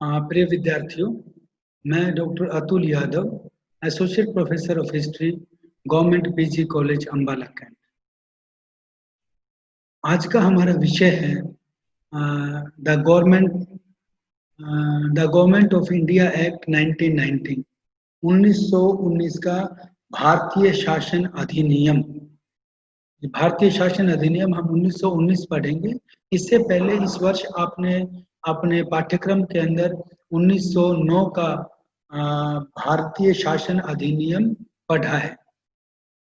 प्रिय विद्यार्थियों, मैं doctor Atul Yadav, associate professor of history, government PG college Ambala Cantt. आज का हमारा विषय है the government of India act 1919, 1919 का भारतीय शासन अधिनियम। भारतीय शासन अधिनियम हम 1919 पढ़ेंगे। इससे पहले इस वर्ष आपने अपने पाठ्यक्रम के अंदर 1909 का भारतीय शासन अधिनियम पढ़ा है।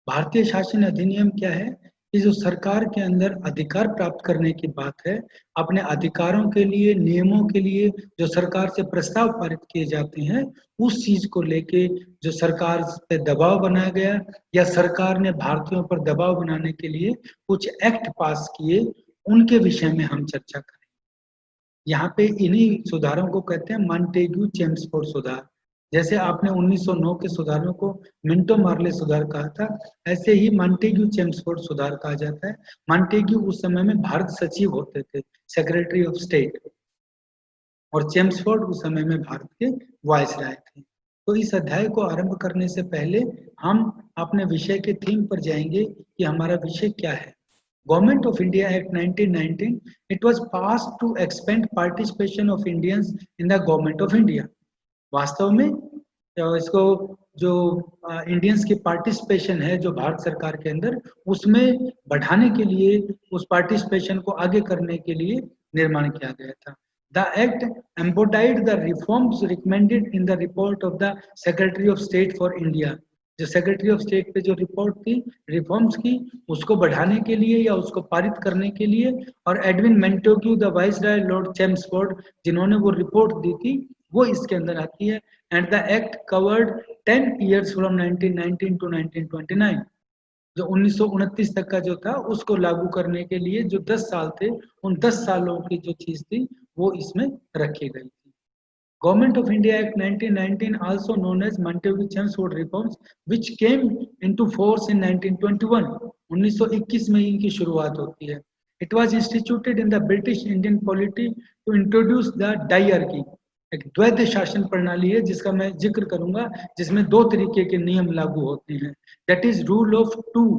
भारतीय शासन अधिनियम क्या है कि जो सरकार के अंदर अधिकार प्राप्त करने की बात है, अपने अधिकारों के लिए, नियमों के लिए जो सरकार से प्रस्ताव पारित किए जाते हैं, उस चीज को लेके जो सरकार पे दबाव बनाया गया या सरकार ने भारतीयों पर दबाव बनाने के लिए कुछ एक्ट पास किए, उनके विषय में हम चर्चा करें। यहाँ पे इन्हीं सुधारों को कहते हैं मॉन्टेग्यू चेम्सफोर्ड सुधार। जैसे आपने 1909 के सुधारों को मिंटो मार्ले सुधार कहा था, ऐसे ही मॉन्टेग्यू चेम्सफोर्ड सुधार कहा जाता है। मॉन्टेग्यू उस समय में भारत सचिव होते थे, सेक्रेटरी ऑफ स्टेट, और चेम्सफोर्ड उस समय में भारत के वायसराय थे। तो इस अध्याय को आरंभ करने से पहले हम अपने विषय के थीम पर जाएंगे कि हमारा विषय क्या है। Government of India Act 1919, it was passed to expand participation of Indians in the government of India. वास्तव में इसको जो इंडियंस की पार्टिसिपेशन है जो भारत सरकार के अंदर, उसमें बढ़ाने के लिए, उस पार्टिसिपेशन को आगे करने के लिए निर्माण किया गया था। The Act embodied the reforms recommended in the report of the Secretary of State for India. जो सेक्रेटरी ऑफ स्टेट पे जो रिपोर्ट थी रिफॉर्म्स की, उसको बढ़ाने के लिए या उसको पारित करने के लिए, और Edwin Montagu the viceroy lord Chelmsford जिन्होंने वो रिपोर्ट दी थी, वो इसके अंदर आती है। And the act covered 10 years from 1919 to 1929। जो 1929 तक का जो था उसको लागू करने के लिए जो 10 साल थे, उन 10 सालों की जो चीज थी वो इसमें रखी गई थी। Government of India Act 1919, also known as Montagu-Chelmsford reforms, which came into force in 1921. 1921 में इनकी शुरुआत होती है। It was instituted in the British Indian polity to introduce the diarchy. एक द्वैध शासन प्रणाली है जिसका मैं जिक्र करूंगा, जिसमें दो तरीके के नियम लागू होते हैं। That is rule of two,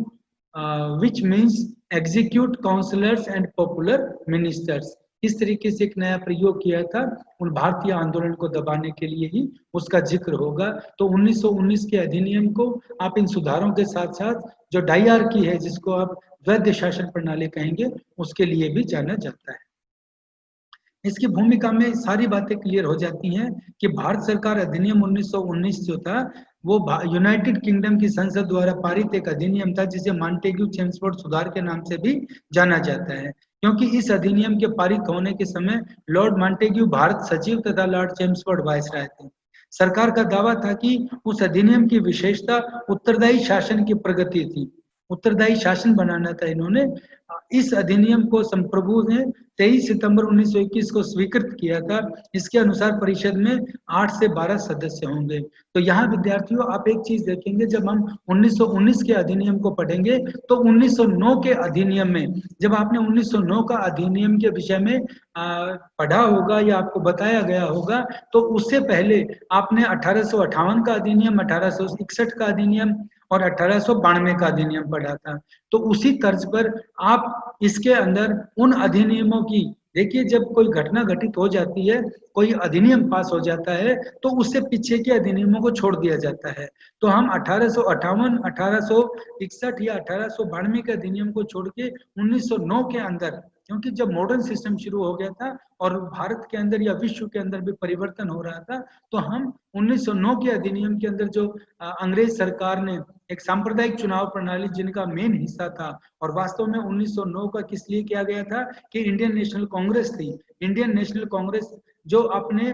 which means execute councillors and popular ministers. इस तरीके से एक नया प्रयोग किया था, उन भारतीय आंदोलन को दबाने के लिए ही उसका जिक्र होगा। तो 1919 के अधिनियम को आप इन सुधारों के साथ साथ जो डायआर्की है, जिसको आप द्वैध शासन प्रणाली कहेंगे, उसके लिए भी जाना जाता है। इसकी भूमिका में सारी बातें क्लियर हो जाती हैं कि भारत सरकार अधिनियम 1919 जो था वो यूनाइटेड किंगडम की संसद द्वारा पारित एक अधिनियम था, जिसे मॉन्टेग्यू चेम्सफोर्ड सुधार के नाम से भी जाना जाता है, क्योंकि इस अधिनियम के पारित होने के समय लॉर्ड मॉन्टेग्यू भारत सचिव तथा लॉर्ड चेम्सफोर्ड वायसराय थे। सरकार का दावा था कि उस अधिनियम की विशेषता उत्तरदायी शासन की प्रगति थी, उत्तरदायी शासन बनाना था इन्होंने। इस अधिनियम को संप्रभु ने 23 सितंबर 1921 को स्वीकृत किया था। इसके अनुसार परिषद में 8 से 12 सदस्य होंगे। तो यहाँ विद्यार्थियों आप एक चीज देखेंगे, जब हम 1919 के अधिनियम को पढ़ेंगे तो 1909 के अधिनियम में, जब आपने 1909 का अधिनियम के विषय में पढ़ा होगा या आपको बताया गया होगा, तो उससे पहले आपने 1858 का अधिनियम, 1861 का अधिनियम और 1892 का अधिनियम पढ़ा था। तो उसी तर्ज पर आप इसके अंदर उन अधिनियमों की, देखिए जब कोई घटना घटित हो जाती है, कोई अधिनियम पास हो जाता है, तो उससे पीछे के अधिनियमों को छोड़ दिया जाता है। तो हम 1858, 1861 या 1892 के अधिनियम को छोड़ के 1909 के अंदर, क्योंकि जब मॉडर्न सिस्टम शुरू हो गया था और भारत के अंदर या विश्व के अंदर भी परिवर्तन हो रहा था, तो हम 1909 के अधिनियम के अंदर जो अंग्रेज सरकार ने एक सांप्रदायिक चुनाव प्रणाली जिनका मेन हिस्सा था, और वास्तव में 1909 का किस लिए किया गया था कि इंडियन नेशनल कांग्रेस थी। इंडियन नेशनल कांग्रेस जो अपने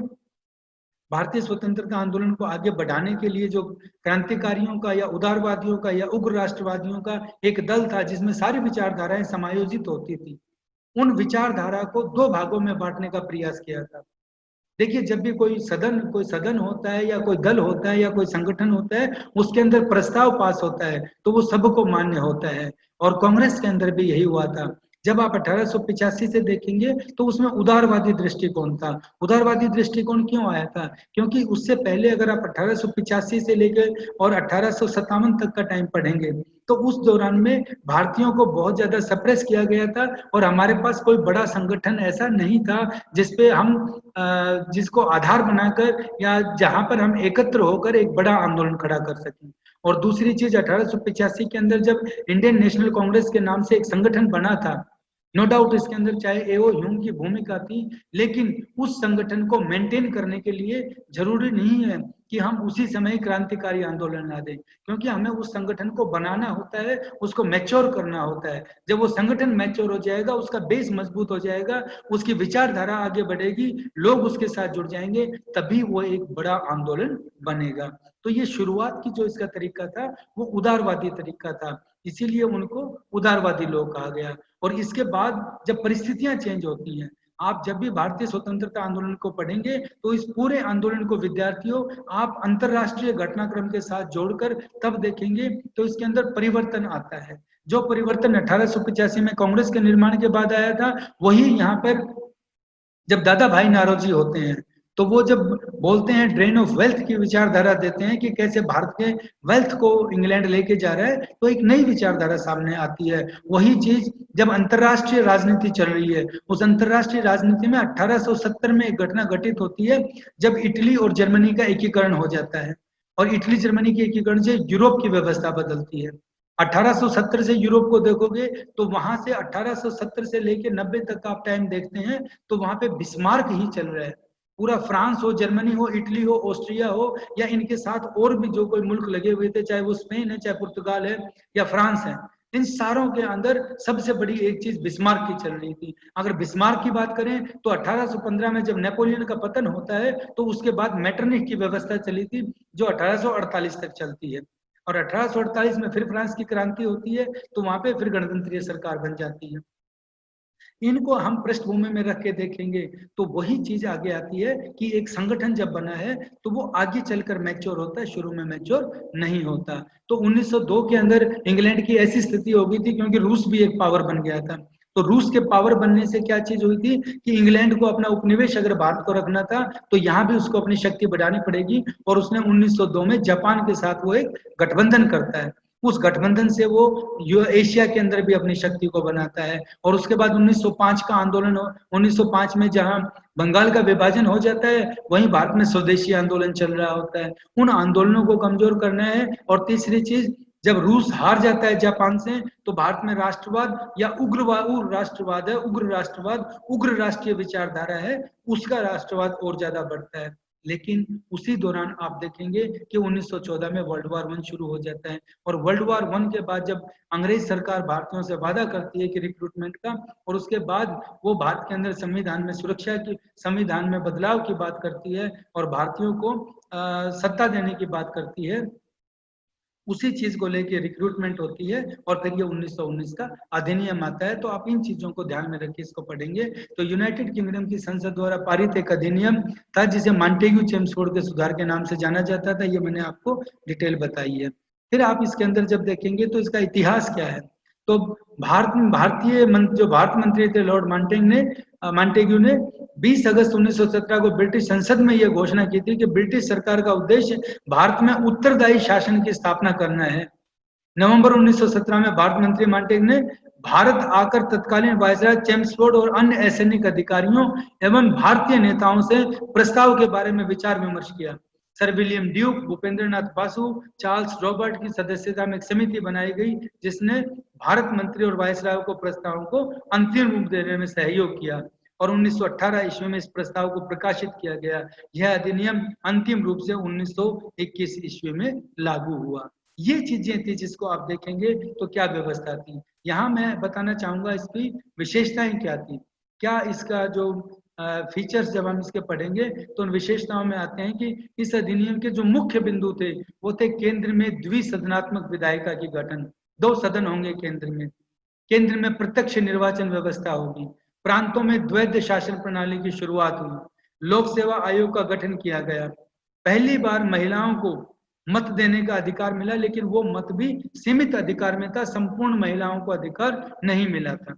भारतीय स्वतंत्रता आंदोलन को आगे बढ़ाने के लिए जो क्रांतिकारियों का या उदारवादियों का या उग्र राष्ट्रवादियों का एक दल था, जिसमें सारी विचारधाराएं समायोजित होती थी, उन विचारधारा को दो भागों में बांटने का प्रयास किया था। देखिए जब भी कोई सदन होता है या कोई दल होता है या कोई संगठन होता है, उसके अंदर प्रस्ताव पास होता है तो वो सबको मान्य होता है, और कांग्रेस के अंदर भी यही हुआ था। जब आप 1885 से देखेंगे तो उसमें उदारवादी दृष्टिकोण था। उदारवादी दृष्टिकोण क्यों आया था? क्योंकि उससे पहले अगर आप 1885 से लेकर और 1857 तक का टाइम पढ़ेंगे तो उस दौरान में भारतीयों को बहुत ज्यादा सप्रेस किया गया था और हमारे पास कोई बड़ा संगठन ऐसा नहीं था जिसपे हम जिसको आधार बनाकर या जहां पर हम एकत्र होकर एक बड़ा आंदोलन खड़ा कर सकें। और दूसरी चीज 1885 के अंदर जब इंडियन नेशनल कांग्रेस के नाम से एक संगठन बना था, नो डाउट इसके अंदर चाहे एओ ह्यूम की भूमिका थी, लेकिन उस संगठन को मेंटेन करने के लिए जरूरी नहीं है कि हम उसी समय क्रांतिकारी आंदोलन ला दें, क्योंकि हमें उस संगठन को बनाना होता है, उसको मैच्योर करना होता है। जब वो संगठन मैच्योर हो जाएगा, उसका बेस मजबूत हो जाएगा, उसकी विचारधारा आगे बढ़ेगी, लोग उसके साथ जुड़ जाएंगे, तभी वो एक बड़ा आंदोलन बनेगा। तो ये शुरुआत की जो इसका तरीका था वो उदारवादी तरीका था, इसीलिए उनको उदारवादी लोग कहा गया। और इसके बाद जब परिस्थितियां चेंज होती हैं, आप जब भी भारतीय स्वतंत्रता आंदोलन को पढ़ेंगे तो इस पूरे आंदोलन को विद्यार्थियों आप अंतरराष्ट्रीय घटनाक्रम के साथ जोड़कर तब देखेंगे तो इसके अंदर परिवर्तन आता है। जो परिवर्तन 1885 में कांग्रेस के निर्माण के बाद आया था, वही यहाँ पर जब दादा भाई नारोजी होते हैं तो वो जब बोलते हैं ड्रेन ऑफ वेल्थ की विचारधारा देते हैं कि कैसे भारत के वेल्थ को इंग्लैंड लेके जा रहा है, तो एक नई विचारधारा सामने आती है। वही चीज जब अंतरराष्ट्रीय राजनीति चल रही है, उस अंतरराष्ट्रीय राजनीति में 1870 में एक घटना घटित होती है जब इटली और जर्मनी का एकीकरण हो जाता है, और इटली जर्मनी के एकीकरण से यूरोप की व्यवस्था बदलती है। 1870 से यूरोप को देखोगे तो वहां से 1870 से लेके 90 तक का आप टाइम देखते हैं तो वहां पे बिस्मार्क ही चल रहा है। पूरा फ्रांस हो, जर्मनी हो, इटली हो, ऑस्ट्रिया हो, या इनके साथ और भी जो कोई मुल्क लगे हुए थे, चाहे वो स्पेन है, चाहे पुर्तगाल है या फ्रांस है, इन सारों के अंदर सबसे बड़ी एक चीज बिस्मार्क की चल रही थी। अगर बिस्मार्क की बात करें तो 1815 में जब नेपोलियन का पतन होता है तो उसके बाद मेटरनिख की व्यवस्था चली थी जो 1848 तक चलती है, और 1848 में फिर फ्रांस की क्रांति होती है तो वहां पे फिर गणतंत्रीय सरकार बन जाती है। इनको हम पृष्ठभूमि में रख के देखेंगे तो वही चीज आगे आती है कि एक संगठन जब बना है तो वो आगे चलकर मैच्योर होता है, शुरू में मैच्योर नहीं होता। तो 1902 के अंदर इंग्लैंड की ऐसी स्थिति हो गई थी क्योंकि रूस भी एक पावर बन गया था। तो रूस के पावर बनने से क्या चीज हुई थी कि इंग्लैंड को अपना उपनिवेश अगर भारत को रखना था तो यहाँ भी उसको अपनी शक्ति बढ़ानी पड़ेगी, और उसने 1902 में जापान के साथ वो एक गठबंधन करता है। उस गठबंधन से वो एशिया के अंदर भी अपनी शक्ति को बनाता है। और उसके बाद 1905 का आंदोलन, 1905 में जहां बंगाल का विभाजन हो जाता है वहीं भारत में स्वदेशी आंदोलन चल रहा होता है, उन आंदोलनों को कमजोर करना है। और तीसरी चीज, जब रूस हार जाता है जापान से तो भारत में राष्ट्रवाद या उग्र राष्ट्रवाद है, उग्र राष्ट्रवाद, उग्र राष्ट्रीय विचारधारा है, उसका राष्ट्रवाद और ज्यादा बढ़ता है। लेकिन उसी दौरान आप देखेंगे कि 1914 में वर्ल्ड वार 1 शुरू हो जाता है, और वर्ल्ड वार 1 के बाद जब अंग्रेज सरकार भारतीयों से वादा करती है कि रिक्रूटमेंट का, और उसके बाद वो भारत के अंदर संविधान में सुरक्षा की, संविधान में बदलाव की बात करती है और भारतीयों को सत्ता देने की बात करती है, उसी चीज को लेके रिक्रूटमेंट होती है और फिर ये 1919 का अधिनियम आता है। तो आप इन चीजों को ध्यान में रखिए, इसको पढ़ेंगे तो यूनाइटेड किंगडम की संसद द्वारा पारित एक अधिनियम था जिसे मॉन्टेग्यू चेम्सफोर्ड के सुधार के नाम से जाना जाता था। ये मैंने आपको डिटेल बताई है। फिर आप इसके अंदर जब देखेंगे तो इसका इतिहास क्या है, तो जो भारत मंत्री थे लॉर्ड मॉन्टेग्यू ने 20 अगस्त 1917 को ब्रिटिश संसद में यह घोषणा की थी कि ब्रिटिश सरकार का उद्देश्य भारत में उत्तरदायी शासन की स्थापना करना है। नवंबर 1917 में भारत मंत्री मॉन्टेग्यू ने भारत आकर तत्कालीन वायसराय चेम्सफोर्ड और अन्य असैनिक अधिकारियों एवं भारतीय नेताओं से प्रस्ताव के बारे में विचार विमर्श किया। सर विलियम ड्यूक, भूपेंद्र नाथ बासु, चार्ल्स रॉबर्ट की सदस्यता में एक समिति बनाई गई जिसने भारत मंत्री और वायसराय को प्रस्तावों को अंतिम रूप देने में सहयोग किया, और 1918 ईस्वी में इस प्रस्ताव को प्रकाशित किया गया। यह अधिनियम अंतिम रूप से 1921 ईस्वी में लागू हुआ। ये चीजें थी जिसको आप देखेंगे तो क्या व्यवस्था थी। यहाँ मैं बताना चाहूंगा इसकी विशेषताएं क्या थी, क्या इसका जो फीचर्स जब हम इसके पढ़ेंगे तो उन विशेषताओं में आते हैं कि इस अधिनियम के जो मुख्य बिंदु थे वो थे केंद्र में द्विसदनात्मक विधायिका की गठन, 2 सदन होंगे केंद्र में प्रत्यक्ष निर्वाचन व्यवस्था होगी, प्रांतों में द्वैध शासन प्रणाली की शुरुआत हुई, लोक सेवा आयोग का गठन किया गया, पहली बार महिलाओं को मत देने का अधिकार मिला, लेकिन वो मत भी सीमित अधिकार में था, संपूर्ण महिलाओं को अधिकार नहीं मिला था।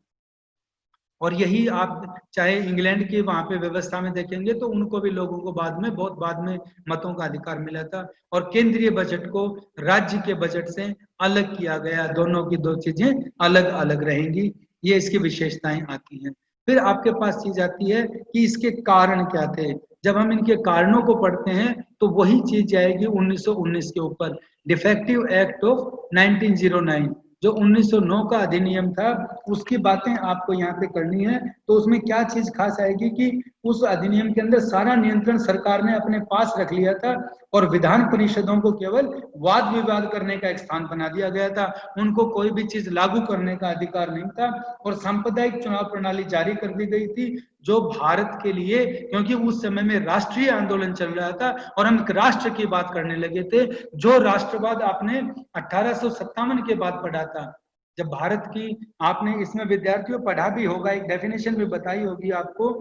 और यही आप चाहे इंग्लैंड की वहां पे व्यवस्था में देखेंगे तो उनको भी लोगों को बहुत बाद में मतों का अधिकार मिला था और केंद्रीय बजट को राज्य के बजट से अलग किया गया। दोनों की दो चीजें अलग अलग रहेंगी, ये इसकी विशेषताएं आती हैं। फिर आपके पास चीज आती है कि इसके कारण क्या थे। जब हम इनके कारणों को पढ़ते हैं तो वही चीज जाएगी 1919 के ऊपर, डिफेक्टिव एक्ट ऑफ 1909। जो 1909 का अधिनियम था उसकी बातें आपको यहाँ पे करनी है। तो उसमें क्या चीज खास आएगी कि उस अधिनियम के अंदर सारा नियंत्रण सरकार ने अपने पास रख लिया था और विधान परिषदों को केवल वाद विवाद करने का एक स्थान बना दिया गया था। उनको कोई भी चीज लागू करने का अधिकार नहीं था और सांप्रदायिक चुनाव प्रणाली जारी कर दी गई थी, जो भारत के लिए, क्योंकि उस समय में राष्ट्रीय आंदोलन चल रहा था और हम राष्ट्र की बात करने लगे थे। जो राष्ट्रवाद आपने 1857 के बाद पढ़ा था, जब भारत की, आपने इसमें विद्यार्थियों पढ़ा भी होगा, एक डेफिनेशन भी बताई होगी आपको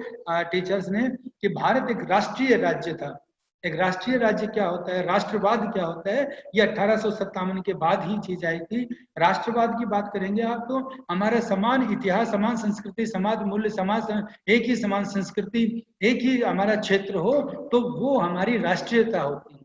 टीचर्स ने, कि भारत एक राष्ट्रीय राज्य था। एक राष्ट्रीय राज्य क्या होता है, राष्ट्रवाद क्या होता है, ये 1857 के बाद ही चीज आई थी। राष्ट्रवाद की बात करेंगे आप तो हमारा समान इतिहास, समान संस्कृति, समान मूल्य, एक ही समान संस्कृति, एक ही हमारा क्षेत्र हो तो वो हमारी राष्ट्रीयता होती है।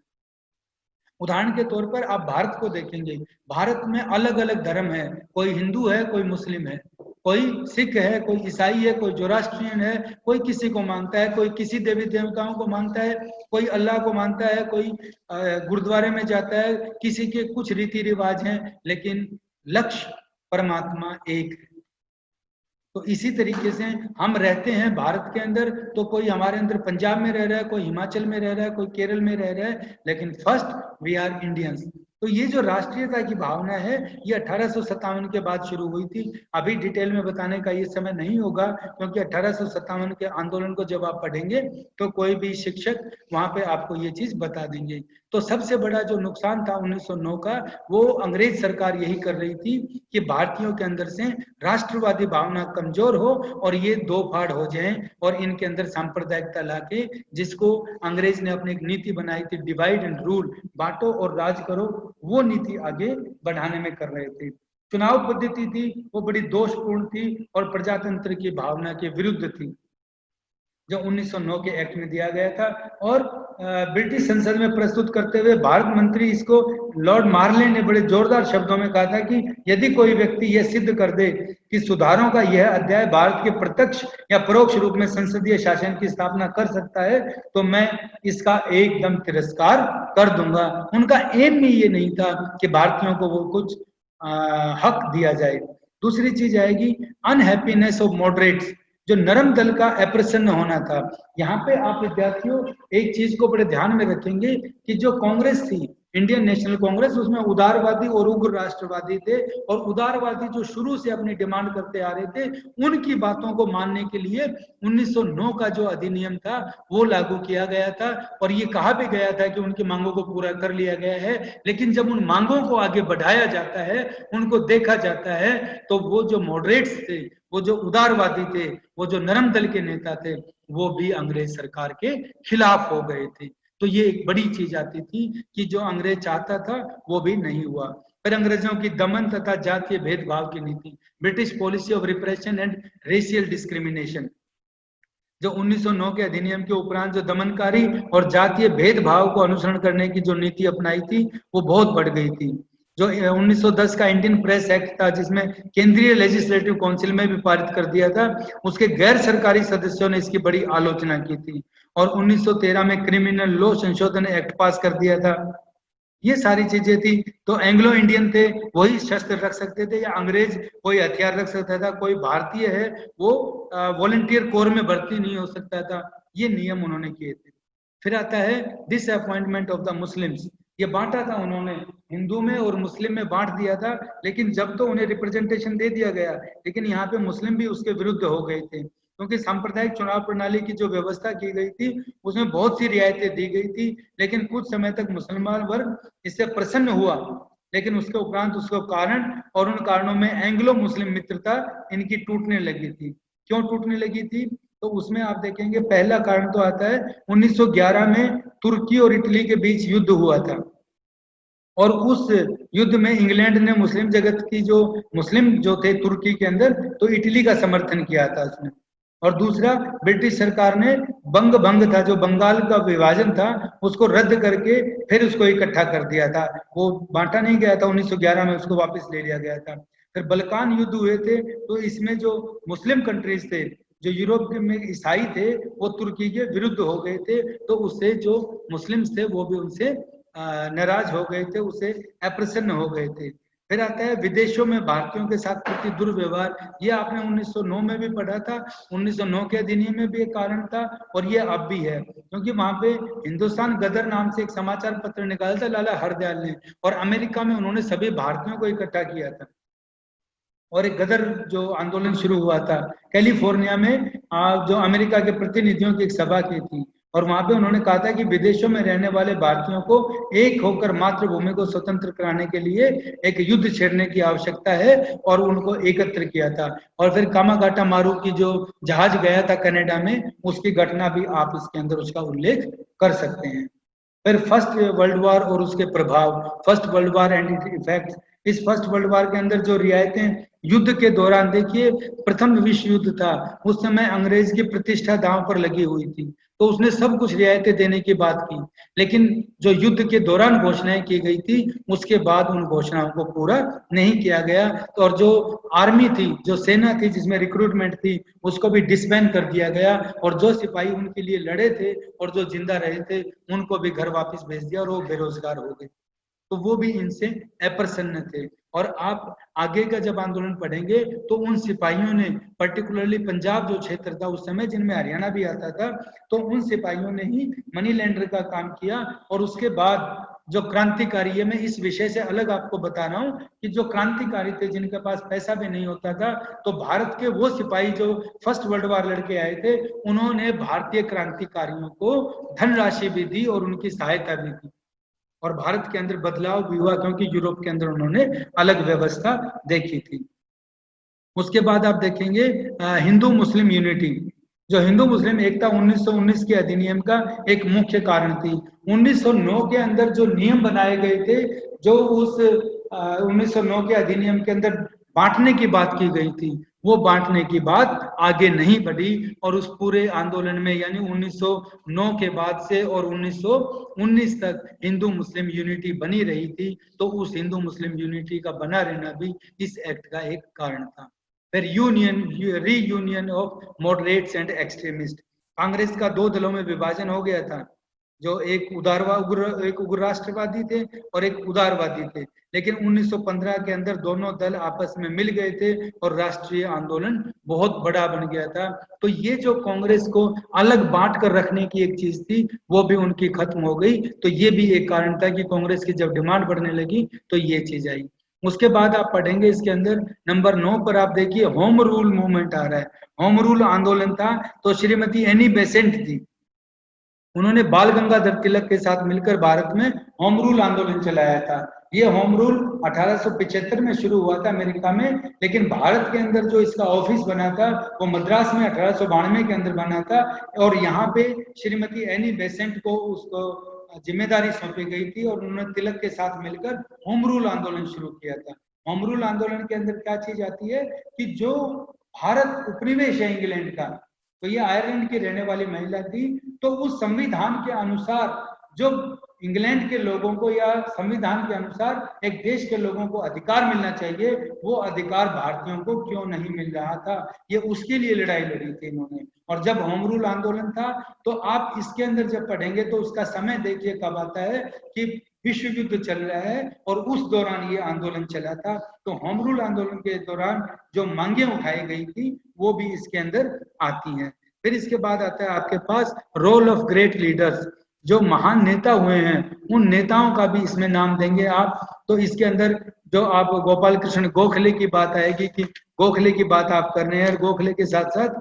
उदाहरण के तौर पर आप भारत को देखेंगे, भारत में अलग अलग धर्म है, कोई हिंदू है, कोई मुस्लिम है, कोई सिख है, कोई ईसाई है, कोई जोरास्ट्रियन है, कोई किसी को मानता है, कोई किसी देवी देवताओं को मानता है, कोई अल्लाह को मानता है, कोई गुरुद्वारे में जाता है, किसी के कुछ रीति रिवाज हैं, लेकिन लक्ष्य परमात्मा एक है। तो इसी तरीके से हम रहते हैं भारत के अंदर, तो कोई हमारे अंदर पंजाब में रह रहा है, कोई हिमाचल में रह रहा है, कोई केरल में रह रहा है, लेकिन फर्स्ट वी आर इंडियंस। तो ये जो राष्ट्रीयता की भावना है ये 1857 के बाद शुरू हुई थी। अभी डिटेल में बताने का ये समय नहीं होगा, क्योंकि 1857 के आंदोलन को जब आप पढ़ेंगे तो कोई भी शिक्षक वहां पे आपको ये चीज बता देंगे। तो सबसे बड़ा जो नुकसान था 1909 का, वो अंग्रेज सरकार यही कर रही थी कि भारतीयों के अंदर से राष्ट्रवादी भावना कमजोर हो और ये दो फाड़ हो जाएं और इनके अंदर सांप्रदायिकता लाके, जिसको अंग्रेज ने अपनी एक नीति बनाई थी, डिवाइड एंड रूल, बांटो और राज करो, वो नीति आगे बढ़ाने में कर रहे थे। चुनाव पद्धति थी वो बड़ी दोषपूर्ण थी और प्रजातंत्र की भावना के विरुद्ध थी, जो 1909 के एक्ट में दिया गया था। और ब्रिटिश संसद में प्रस्तुत करते हुए भारत मंत्री, इसको लॉर्ड मार्ले ने बड़े जोरदार शब्दों में कहा था कि यदि कोई व्यक्ति यह सिद्ध कर दे कि सुधारों का यह अध्याय भारत के प्रत्यक्ष या परोक्ष रूप में संसदीय शासन की स्थापना कर सकता है तो मैं इसका एकदम तिरस्कार कर दूंगा। उनका एम ही ये नहीं था कि भारतीयों को वो कुछ हक दिया जाए। दूसरी चीज आएगी अनहैप्पीनेस ऑफ मॉडरेट्स, जो नरम दल का अप्रसन्न होना था। यहाँ पे आप विद्यार्थियों एक चीज को बड़े ध्यान में रखेंगे कि जो कांग्रेस थी, इंडियन नेशनल कांग्रेस, उसमें उदारवादी और उग्र राष्ट्रवादी थे, और उदारवादी जो शुरू से अपनी डिमांड करते आ रहे थे, उनकी बातों को मानने के लिए 1909 का जो अधिनियम था वो लागू किया गया था। और ये कहा भी गया था कि उनकी मांगों को पूरा कर लिया गया है, लेकिन जब उन मांगों को आगे बढ़ाया जाता है, उनको देखा जाता है, तो वो जो मॉडरेट्स थे, वो जो उदारवादी थे, वो जो नरम दल के नेता थे, वो भी अंग्रेज सरकार के खिलाफ हो गए थे। तो ये एक बड़ी चीज आती थी कि जो अंग्रेज चाहता था वो भी नहीं हुआ। फिर अंग्रेजों की दमन तथा जातीय भेदभाव की नीति, British policy of repression and racial discrimination, जो 1909 के अधिनियम के उपरांत जो दमनकारी और जातीय भेदभाव को अनुसरण करने की जो नीति अपनाई थी वो बहुत बढ़ गई थी। जो 1910 का इंडियन प्रेस एक्ट था, जिसमें केंद्रीय लेजिस्लेटिव काउंसिल में भी पारित कर दिया था, उसके गैर सरकारी सदस्यों ने इसकी बड़ी आलोचना की थी। और 1913 में क्रिमिनल लॉ संशोधन एक्ट पास कर दिया था। ये सारी चीजें थी। तो एंग्लो इंडियन थे वही शस्त्र रख सकते थे, या अंग्रेज कोई हथियार रख सकता था, कोई भारतीय है वो वॉलंटियर कोर में भर्ती नहीं हो सकता था। ये नियम उन्होंने किए थे। फिर आता है डिसअपॉइंटमेंट ऑफ द मुस्लिम्स, ये बांटा था उन्होंने, हिंदू में और मुस्लिम में बांट दिया था, लेकिन जब तो उन्हें रिप्रेजेंटेशन दे दिया गया, लेकिन यहाँ पे मुस्लिम भी उसके विरुद्ध हो गए थे, क्योंकि सांप्रदायिक चुनाव प्रणाली की जो व्यवस्था की गई थी उसमें बहुत सी रियायतें दी गई थी, लेकिन कुछ समय तक मुसलमान वर्ग इससे प्रसन्न हुआ, लेकिन उसके उपरांत उसको कारण, और उन कारणों में एंग्लो मुस्लिम मित्रता इनकी टूटने लगी थी। क्यों टूटने लगी थी? तो उसमें आप देखेंगे पहला कारण तो आता है 1911 में तुर्की और इटली के बीच युद्ध हुआ था, और उस युद्ध में इंग्लैंड ने मुस्लिम जगत की जो मुस्लिम जो थे तुर्की के अंदर, तो इटली का समर्थन किया था उसने। और दूसरा, ब्रिटिश सरकार ने बंग भंग था, जो बंगाल का विभाजन था, उसको रद्द करके फिर उसको इकट्ठा कर दिया था। वो बांटा नहीं गया था, 1911 में उसको वापस ले लिया गया था। फिर बल्कान युद्ध हुए थे, तो इसमें जो मुस्लिम कंट्रीज थे, जो यूरोप में ईसाई थे, वो तुर्की के विरुद्ध हो गए थे, तो उससे जो मुस्लिम्स थे वो भी उनसे नाराज हो गए थे, उसे अप्रसन्न हो गए थे। फिर आता है विदेशों में भारतीयों के साथ प्रति दुर्व्यवहार। ये आपने 1909 में भी पढ़ा था, 1909 के अधिनियम में भी एक कारण था, और ये अब भी है, क्योंकि वहां पे हिंदुस्तान गदर नाम से एक समाचार पत्र निकाला था लाला हरदयाल ने, और अमेरिका में उन्होंने सभी भारतीयों को इकट्ठा किया था, और एक गदर जो आंदोलन शुरू हुआ था कैलिफोर्निया में, जो अमेरिका के प्रतिनिधियों की एक सभा की थी, और वहां पे उन्होंने कहा था कि विदेशों में रहने वाले भारतीयों को एक होकर मातृभूमि को स्वतंत्र कराने के लिए एक युद्ध छेड़ने की आवश्यकता है, और उनको एकत्र किया था। और फिर कामागाटा मारू की जो जहाज गया था कनाडा में, उसकी घटना भी आप इसके अंदर उसका उल्लेख कर सकते हैं। फिर फर्स्ट वर्ल्ड वॉर और उसके प्रभाव, first world war and it effects. इस फर्स्ट वर्ल्ड वॉर के अंदर जो रियायतें युद्ध के दौरान, देखिए प्रथम विश्व युद्ध था, उस समय अंग्रेज की प्रतिष्ठा दांव पर लगी हुई थी, तो उसने सब कुछ रियायतें देने की बात की, लेकिन जो युद्ध के दौरान घोषणाएं की गई थी, उसके बाद उन घोषणाओं को पूरा नहीं किया गया। तो और जो आर्मी थी, जो सेना थी जिसमें रिक्रूटमेंट थी, उसको भी डिसबैंड कर दिया गया, और जो सिपाही उनके लिए लड़े थे और जो जिंदा रहे थे, उनको भी घर वापस भेज दिया, और वो बेरोजगार हो गए। तो वो भी इनसे अप्रसन्न थे। और आप आगे का जब आंदोलन पढ़ेंगे, तो उन सिपाहियों ने, पर्टिकुलरली पंजाब जो क्षेत्र था उस समय, जिनमें हरियाणा भी आता था, तो उन सिपाहियों ने ही मनी लैंडर का काम किया। और उसके बाद जो क्रांतिकारी है, मैं इस विषय से अलग आपको बता रहा हूं कि जो क्रांतिकारी थे, जिनके पास पैसा भी नहीं होता था, तो भारत के वो सिपाही जो फर्स्ट वर्ल्ड वॉर लड़के आए थे, उन्होंने भारतीय क्रांतिकारियों को धनराशि भी दी और उनकी सहायता भी दी, और भारत के अंदर बदलाव भी हुआ, क्योंकि यूरोप के अंदर उन्होंने अलग व्यवस्था देखी थी। उसके बाद आप देखेंगे हिंदू मुस्लिम यूनिटी, जो हिंदू मुस्लिम एकता 1919 के अधिनियम का एक मुख्य कारण थी। 1909 के अंदर जो नियम बनाए गए थे, जो उस 1909 के अधिनियम के अंदर बांटने की बात की गई थी, वो बांटने की बात आगे नहीं बढ़ी, और उस पूरे आंदोलन में, यानी 1909 के बाद से और 1919 तक हिंदू मुस्लिम यूनिटी बनी रही थी। तो उस हिंदू मुस्लिम यूनिटी का बना रहना भी इस एक्ट का एक कारण था। फिर union, reunion of moderates and extremist. Congress का दो दलों में विभाजन हो गया था, जो एक उग्र राष्ट्रवादी थे और एक उदारवादी थे, लेकिन 1915 के अंदर दोनों दल आपस में मिल गए थे और राष्ट्रीय आंदोलन बहुत बड़ा बन गया था। तो ये जो कांग्रेस को अलग बांट कर रखने की एक चीज थी, वो भी उनकी खत्म हो गई। तो ये भी एक कारण था कि कांग्रेस की जब डिमांड बढ़ने लगी, तो ये चीज आई। उसके बाद आप पढ़ेंगे इसके अंदर नंबर 9 पर आप देखिए होम रूल मूवमेंट आ रहा है। होम रूल आंदोलन था, तो श्रीमती एनी बेसेंट थी, उन्होंने बाल गंगाधर तिलक के साथ मिलकर भारत में होम रूल आंदोलन चलाया था। ये होम रूल 1875 में शुरू हुआ था अमेरिका में, लेकिन भारत के अंदर जो इसका ऑफिस बना था, वो मद्रास में 1892 के अंदर बना था, और यहाँ पे श्रीमती एनी बेसेंट को उसको जिम्मेदारी सौंपी गई थी, और उन्होंने तिलक के साथ मिलकर होम रूल आंदोलन शुरू किया था। होम रूल आंदोलन के अंदर क्या चीज आती है कि जो भारत उपनिवेश है इंग्लैंड का, तो ये आयरलैंड की रहने वाली महिला थी, तो उस संविधान के अनुसार जो इंग्लैंड के लोगों को, या संविधान के अनुसार एक देश के लोगों को अधिकार मिलना चाहिए, वो अधिकार भारतीयों को क्यों नहीं मिल रहा था, ये उसके लिए लड़ाई लड़ी थी इन्होंने। और जब होम रूल आंदोलन था, तो आप इसके अंदर जब पढ़ेंगे तो उसका समय देखिए कब आता है कि विश्व युद्ध चल रहा है, और उस दौरान ये आंदोलन चला था। तो होम रूल आंदोलन के दौरान जो मांगे उठाई गई थी, वो भी इसके अंदर आती हैं। फिर इसके बाद आता है आपके पास रोल ऑफ ग्रेट लीडर्स, जो महान नेता हुए हैं, उन नेताओं का भी इसमें नाम देंगे आप। तो इसके अंदर जो आप गोपाल कृष्ण गोखले की बात आएगी, कि गोखले की बात आप कर रहे हैं, गोखले के साथ साथ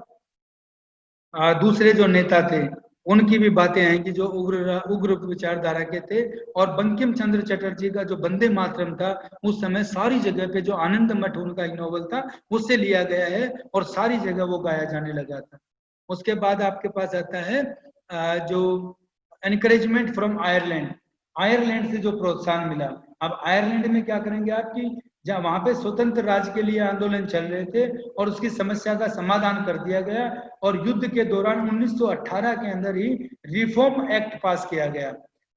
दूसरे जो नेता थे उनकी भी बातें आएंगी, जो उग्र विचारधारा के थे। और बंकिम चंद्र चटर्जी का जो वंदे मातरम था, उस समय सारी जगह पे, जो आनंद मठ उनका एक नॉवल था, उससे लिया गया है, और सारी जगह वो गाया जाने लगा था। उसके बाद आपके पास आता है जो एनकरेजमेंट फ्रॉम आयरलैंड, आयरलैंड से जो प्रोत्साहन मिला। अब आयरलैंड में क्या करेंगे आपकी, जहाँ वहां पे स्वतंत्र राज्य के लिए आंदोलन चल रहे थे और उसकी समस्या का समाधान कर दिया गया और युद्ध के दौरान 1918 के अंदर ही रिफॉर्म एक्ट पास किया गया।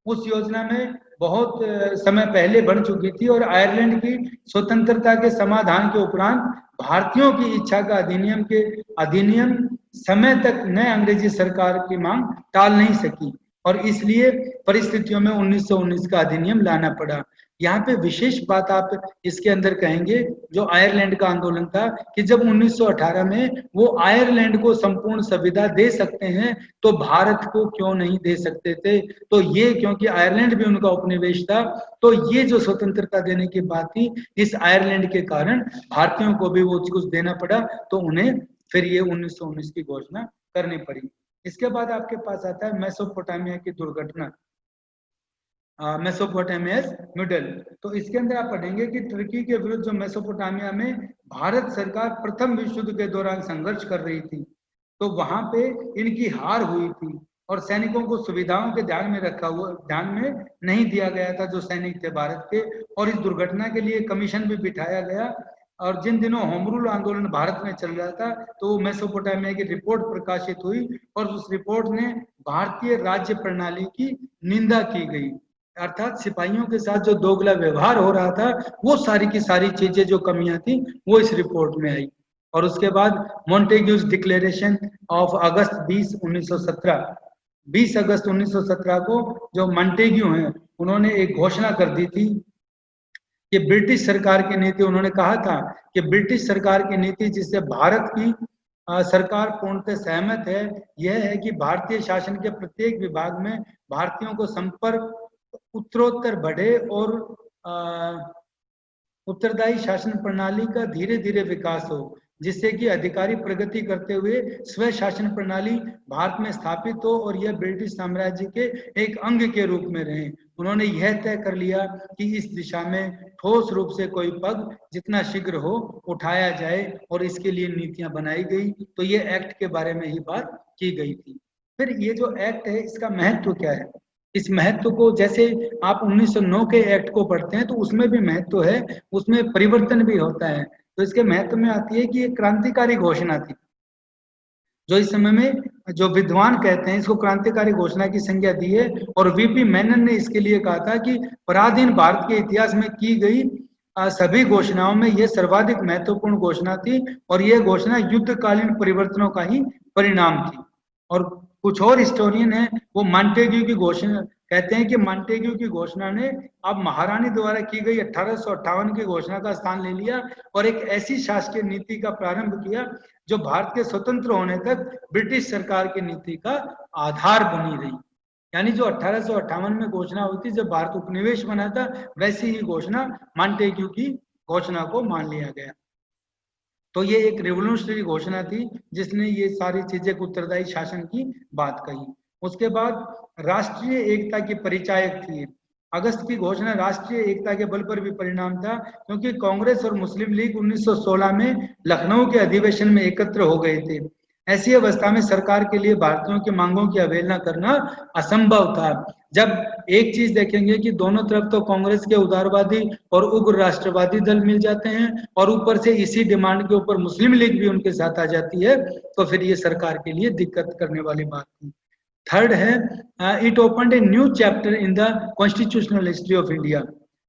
उस योजना में बहुत समय पहले बन चुकी थी और आयरलैंड की स्वतंत्रता के समाधान के उपरांत भारतीयों की इच्छा का अधिनियम समय तक नए अंग्रेजी सरकार की मांग टाल नहीं सकी और इसलिए परिस्थितियों में 1919 का अधिनियम लाना पड़ा। यहाँ पे विशेष बात आप इसके अंदर कहेंगे जो आयरलैंड का आंदोलन था कि जब 1918 में वो आयरलैंड को संपूर्ण सुविधा दे सकते हैं तो भारत को क्यों नहीं दे सकते थे। तो ये क्योंकि आयरलैंड भी उनका उपनिवेश था, तो ये जो स्वतंत्रता देने की बात थी, इस आयरलैंड के कारण भारतीयों को भी वो कुछ देना पड़ा, तो उन्हें फिर ये 1919 की घोषणा करनी पड़ी। इसके बाद आपके पास आता है मेसोपोटामिया की दुर्घटना, मेसोपोटामियस मिडल। तो इसके अंदर आप पढ़ेंगे कि तुर्की के विरुद्ध जो मेसोपोटामिया में भारत सरकार प्रथम विश्व युद्ध के दौरान संघर्ष कर रही थी, तो वहां पे इनकी हार हुई थी और सैनिकों को सुविधाओं के ध्यान में नहीं दिया गया था जो सैनिक थे भारत के, और इस दुर्घटना के लिए कमीशन भी बिठाया गया। और जिन दिनों होम रूल आंदोलन भारत में चल रहा था तो मेसोपोटामिया की रिपोर्ट प्रकाशित हुई और उस रिपोर्ट ने भारतीय राज्य प्रणाली की निंदा की गई, अर्थात सिपाहियों के साथ जो दोगला व्यवहार हो रहा था वो सारी की सारी चीजें जो कमियां थी वो इस रिपोर्ट में आई। और उसके बाद मॉन्टेग्यूज डिक्लेरेशन ऑफ अगस्त 20 अगस्त 1917 को जो मॉन्टेग्यू हैं उन्होंने एक घोषणा कर दी थी कि ब्रिटिश सरकार की नीति, उन्होंने कहा था कि ब्रिटिश सरकार की नीति जिससे भारत की सरकार पूर्णतः सहमत है, यह है कि भारतीय शासन के प्रत्येक विभाग में भारतीयों को संपर्क उत्तरोत्तर बढ़े और उत्तरदायी शासन प्रणाली का धीरे धीरे विकास हो, जिससे कि अधिकारी प्रगति करते हुए स्व शासन प्रणाली भारत में स्थापित हो और यह ब्रिटिश साम्राज्य के एक अंग के रूप में रहे। उन्होंने यह तय कर लिया कि इस दिशा में ठोस रूप से कोई पग जितना शीघ्र हो उठाया जाए और इसके लिए नीतियां बनाई गई। तो ये एक्ट के बारे में ही बात की गई थी। फिर ये जो एक्ट है इसका महत्व क्या है, इस महत्व को जैसे आप 1909 के एक्ट को पढ़ते हैं तो उसमें भी महत्व है, उसमें परिवर्तन भी होता है। तो इसके महत्व में आती है कि ये क्रांतिकारी घोषणा थी जो इस समय में जो विद्वान कहते हैं इसको क्रांतिकारी घोषणा की संज्ञा दी है। और वीपी मेनन ने इसके लिए कहा था कि पराधीन भारत के इतिहास में की गई सभी घोषणाओं में यह सर्वाधिक महत्वपूर्ण घोषणा थी और यह घोषणा युद्धकालीन परिवर्तनों का ही परिणाम थी। और कुछ और हिस्टोरियन है वो मॉन्टेग्यू की घोषणा कहते हैं कि मॉन्टेग्यू की घोषणा ने अब महारानी द्वारा की गई 1858 की घोषणा का स्थान ले लिया और एक ऐसी शासकीय नीति का प्रारंभ किया जो भारत के स्वतंत्र होने तक ब्रिटिश सरकार की नीति का आधार बनी रही। यानी जो 1858 में घोषणा हुई थी जब भारत उपनिवेश बना था, वैसी ही घोषणा मॉन्टेग्यू की घोषणा को मान लिया गया। तो ये एक रेवोल्यूशनरी घोषणा थी जिसने ये सारी चीजें उत्तरदायी शासन की बात कही। उसके बाद राष्ट्रीय एकता की परिचायक थी। अगस्त की घोषणा राष्ट्रीय एकता के बल पर भी परिणाम था क्योंकि कांग्रेस और मुस्लिम लीग 1916 में लखनऊ के अधिवेशन में एकत्र हो गए थे। ऐसी अवस्था में सरकार के लिए भारतीयों की मांगों की अवहेलना करना असंभव था। जब एक चीज देखेंगे कि दोनों तरफ तो कांग्रेस के उदारवादी और उग्र राष्ट्रवादी दल मिल जाते हैं और ऊपर से इसी डिमांड के ऊपर मुस्लिम लीग भी उनके साथ आ जाती है, तो फिर ये सरकार के लिए दिक्कत करने वाली बात थी। थर्ड है it opened a new chapter in the constitutional history of India.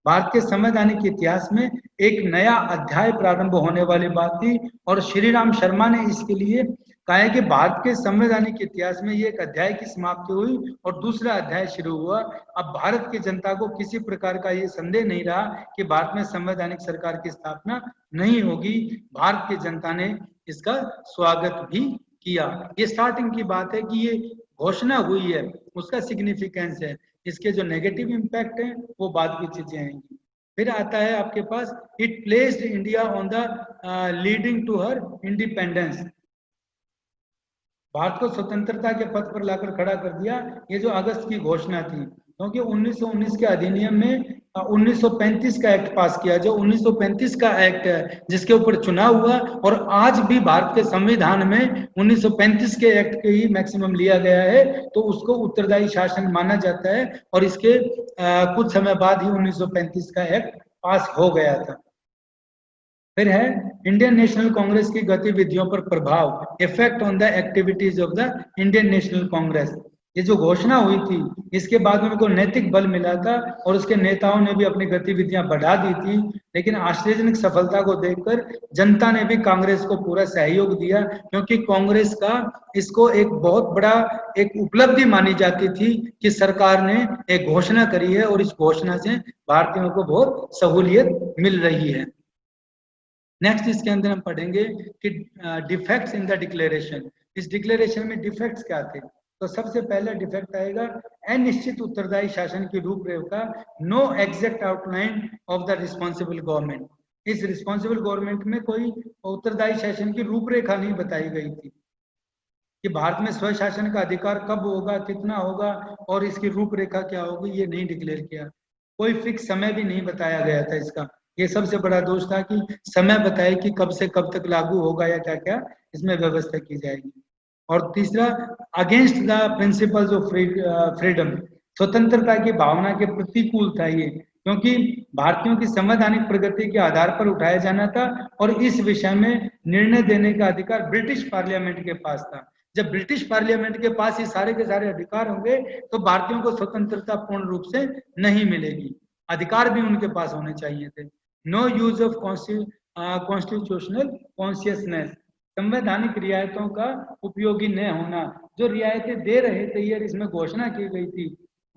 Bharat के संवैधानिक इतिहास में एक नया अध्याय प्रारंभ होने वाली बात थी और श्री राम शर्मा ने इसके लिए कहा है कि भारत के संवैधानिक इतिहास में ये एक अध्याय की समाप्ति हुई और दूसरा अध्याय शुरू हुआ। अब भारत की जनता को किसी प्रकार का ये संदेह नहीं रहा कि भारत में संवैधानिक सरकार की स्थापना नहीं होगी। भारत की जनता ने इसका स्वागत भी किया। ये स्टार्टिंग की बात है कि ये घोषणा हुई है, उसका सिग्निफिकेंस है। इसके जो नेगेटिव इम्पैक्ट है वो बाद की चीजें आएंगी। फिर आता है आपके पास it placed India on the leading to her independence. Bharat को स्वतंत्रता के पथ पर लाकर खड़ा कर दिया ये जो अगस्त की घोषणा थी, क्योंकि 1919 के अधिनियम में 1935 का एक्ट पास किया, जो 1935 का एक्ट है जिसके ऊपर चुनाव हुआ, और आज भी भारत के संविधान में 1935 के एक्ट के ही मैक्सिमम लिया गया है, तो उसको उत्तरदायी शासन माना जाता है। और इसके कुछ समय बाद ही 1935 का एक्ट पास हो गया था। फिर है इंडियन नेशनल कांग्रेस की गतिविधियों पर प्रभाव, effect on the activities of the Indian national Congress. ये जो घोषणा हुई थी, इसके बाद उनको नैतिक बल मिला था और उसके नेताओं ने भी अपनी गतिविधियां बढ़ा दी थी। लेकिन आश्चर्यजनक सफलता को देखकर जनता ने भी कांग्रेस को पूरा सहयोग दिया, क्योंकि कांग्रेस का इसको एक बहुत बड़ा एक उपलब्धि मानी जाती थी कि सरकार ने एक घोषणा करी है और इस घोषणा से भारतीयों को बहुत सहूलियत मिल रही है। नेक्स्ट इसके अंदर हम पढ़ेंगे कि डिफेक्ट्स इन द डिक्लेरेशन। इस डिक्लेरेशन में डिफेक्ट्स क्या थे? तो सबसे पहला डिफेक्ट आएगा अनिश्चित उत्तरदायी शासन की रूपरेखा, no exact outline of the responsible government. इस रिस्पॉन्सिबल गवर्नमेंट में कोई उत्तरदायी शासन की रूपरेखा नहीं बताई गई थी कि भारत में स्वशासन का अधिकार कब होगा, कितना होगा और इसकी रूपरेखा क्या होगी, ये नहीं डिक्लेयर किया। कोई फिक्स समय भी नहीं बताया गया था इसका। ये सबसे बड़ा दोष था कि समय बताए कि कब से कब तक लागू होगा या क्या क्या इसमें व्यवस्था की जाएगी। और तीसरा, against the principles of freedom, स्वतंत्रता की भावना के प्रतिकूल था ये, क्योंकि भारतीयों की संवैधानिक प्रगति के आधार पर उठाया जाना था और इस विषय में निर्णय देने का अधिकार ब्रिटिश पार्लियामेंट के पास था। जब ब्रिटिश पार्लियामेंट के पास ये सारे के सारे अधिकार होंगे तो भारतीयों को स्वतंत्रता पूर्ण रूप से नहीं मिलेगी। अधिकार भी उनके पास होने चाहिए थे। No use of constitutional consciousness, संवैधानिक रियायतों का उपयोगी न होना। जो रियायतें दे रहे थे ये इसमें घोषणा की गई थी,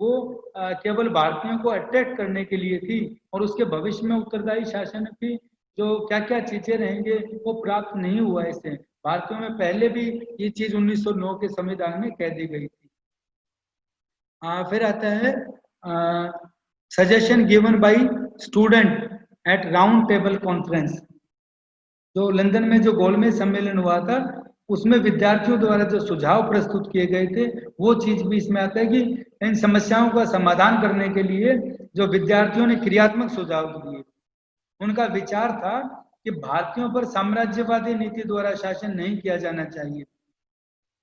वो केवल भारतीयों को अट्रैक्ट करने के लिए थी और उसके भविष्य में उत्तरदायी शासन की जो क्या क्या चीजें रहेंगे वो प्राप्त नहीं हुआ। इससे भारतीयों में पहले भी ये चीज 1909 के संविधान में कह दी गई थी। फिर आता है suggestion given by student at round table conference. जो लंदन में जो गोलमेज सम्मेलन हुआ था उसमें विद्यार्थियों द्वारा जो सुझाव प्रस्तुत किए गए थे वो चीज भी इसमें आता है कि इन समस्याओं का समाधान करने के लिए जो विद्यार्थियों ने क्रियात्मक सुझाव दिए, उनका विचार था कि भारतीयों पर साम्राज्यवादी नीति द्वारा शासन नहीं किया जाना चाहिए।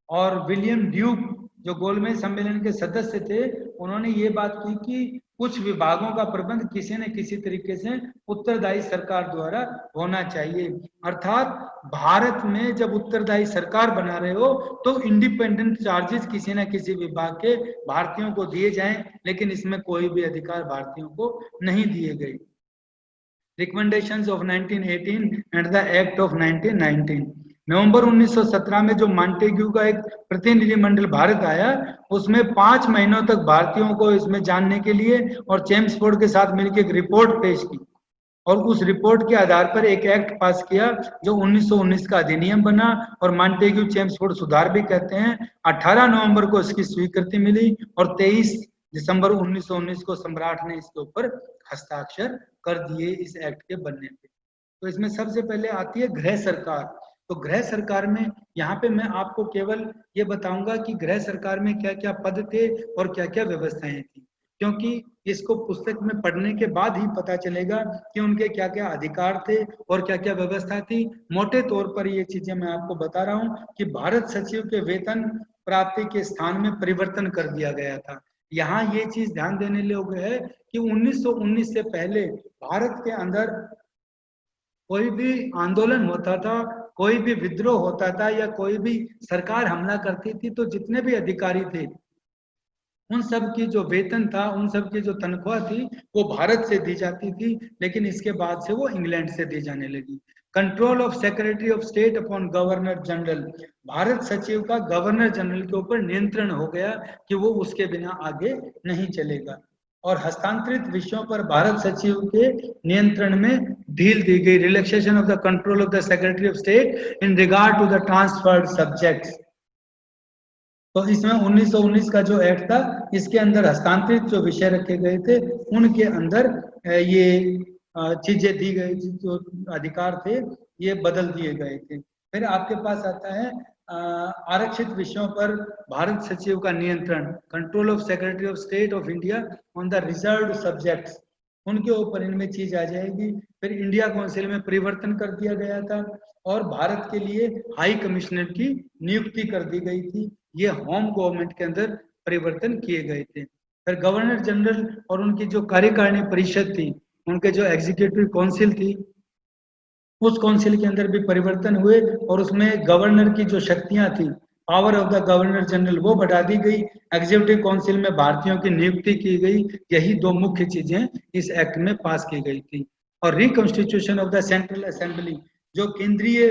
और विलियम ड्यूक जो गोलमेज सम्मेलन के सदस्य थे, उन्होंने ये बात की कि कुछ विभागों का प्रबंध किसी न किसी तरीके से उत्तरदायी सरकार द्वारा होना चाहिए। अर्थात भारत में जब उत्तरदायी सरकार बना रहे हो तो इंडिपेंडेंट चार्जेस किसी न किसी विभाग के भारतीयों को दिए जाएं, लेकिन इसमें कोई भी अधिकार भारतीयों को नहीं दिए गए। Recommendations of 1918 and the act of 1919। नवंबर 1917 में जो मॉन्टेग्यू का एक प्रतिनिधिमंडल भारत आया, उसमें 5 महीनों तक भारतीयों को इसमें जानने के लिए और चेम्सफोर्ड के साथ मिलकर एक रिपोर्ट पेश की और उस रिपोर्ट के आधार पर एक एक्ट पास किया जो 1919 का अधिनियम बना और मॉन्टेग्यू चेम्सफोर्ड सुधार भी कहते हैं। 18 नवंबर को इसकी स्वीकृति मिली और 23 दिसंबर 1919 को सम्राट ने इसके ऊपर हस्ताक्षर कर दिए इस एक्ट के बनने पे। तो इसमें सबसे पहले आती है गृह सरकार। तो गृह सरकार में यहाँ पे मैं आपको केवल ये बताऊंगा कि गृह सरकार में क्या क्या पद थे और क्या क्या व्यवस्थाएं थी, क्योंकि इसको पुस्तक में पढ़ने के बाद ही पता चलेगा कि उनके क्या क्या अधिकार थे और क्या क्या व्यवस्था थी। मोटे तौर पर ये चीजें मैं आपको बता रहा हूँ कि भारत सचिव के वेतन प्राप्ति के स्थान में परिवर्तन कर दिया गया था। यहाँ ये चीज ध्यान देने योग्य है कि 1919 से पहले भारत के अंदर कोई भी आंदोलन होता था, कोई भी विद्रोह होता था या कोई भी सरकार हमला करती थी, तो जितने भी अधिकारी थे उन सब की जो वेतन था, उन सब की जो तनख्वाह थी वो भारत से दी जाती थी, लेकिन इसके बाद से वो इंग्लैंड से दी जाने लगी। Control of secretary of state upon governor general, Bharat सचिव का गवर्नर जनरल के ऊपर नियंत्रण हो गया कि वो उसके बिना आगे नहीं चलेगा। और हस्तांतरित विषयों पर भारत सचिव के नियंत्रण में ढील दी गई। Relaxation of the control of the secretary of state in regard to the transferred subjects. तो इसमें 1919 का जो एक्ट था इसके अंदर हस्तांतरित जो विषय रखे गए थे उनके अंदर ये चीजें दी गई, जो अधिकार थे ये बदल दिए गए थे। फिर आपके पास आता है आरक्षित विषयों पर भारत सचिव का नियंत्रण, control of secretary of state of India on the reserved subjects. उनके ऊपर इनमें चीज आ जाएगी। फिर इंडिया काउंसिल में परिवर्तन कर दिया गया था और भारत के लिए हाई कमिश्नर की नियुक्ति कर दी गई थी। ये होम गवर्नमेंट के अंदर परिवर्तन किए गए थे। फिर गवर्नर जनरल और उनकी जो कार्यकारिणी परिषद थी, उनके जो एग्जीक्यूटिव काउंसिल थी, उस काउंसिल के अंदर भी परिवर्तन हुए और उसमें गवर्नर की जो शक्तियां थी, power of the governor general, वो बढ़ा दी गई। एग्जीक्यूटिव काउंसिल में भारतीयों की नियुक्ति की गई। यही दो मुख्य चीजें इस एक्ट में पास की गई थी। और reconstitution of the central assembly, जो केंद्रीय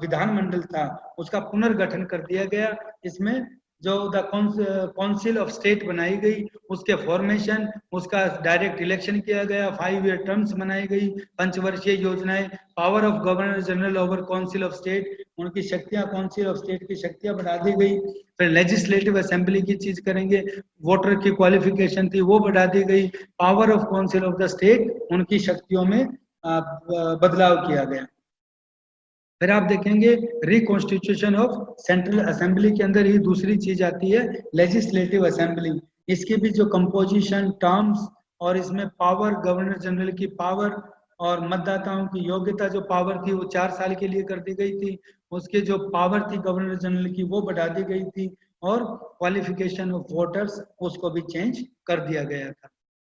विधानमंडल था, उसका पुनर्गठन कर दिया गया। इसमें जो द काउंसिल ऑफ स्टेट बनाई गई, उसके फॉर्मेशन, उसका डायरेक्ट इलेक्शन किया गया, 5 ईयर टर्म्स बनाई गई, पंचवर्षीय योजनाएं, power of governor general over council of state, उनकी शक्तियां, काउंसिल ऑफ स्टेट की शक्तियां बढ़ा दी गई। फिर लेजिस्लेटिव असेंबली की चीज करेंगे, वोटर की क्वालिफिकेशन थी वो बढ़ा दी गई। Power of council of the state, उनकी शक्तियों में बदलाव किया गया। फिर आप देखेंगे रिकॉन्स्टिट्यूशन ऑफ सेंट्रल असेंबली के अंदर ही दूसरी चीज आती है लेजिस्लेटिव असेंबली। इसकी भी जो कंपोजिशन, टर्म्स और इसमें पावर, गवर्नर जनरल की पावर और मतदाताओं की योग्यता, जो पावर थी वो 4 साल के लिए कर दी गई थी। उसके जो पावर थी गवर्नर जनरल की, वो बढ़ा दी गई थी और क्वालिफिकेशन ऑफ वोटर्स, उसको भी चेंज कर दिया गया था।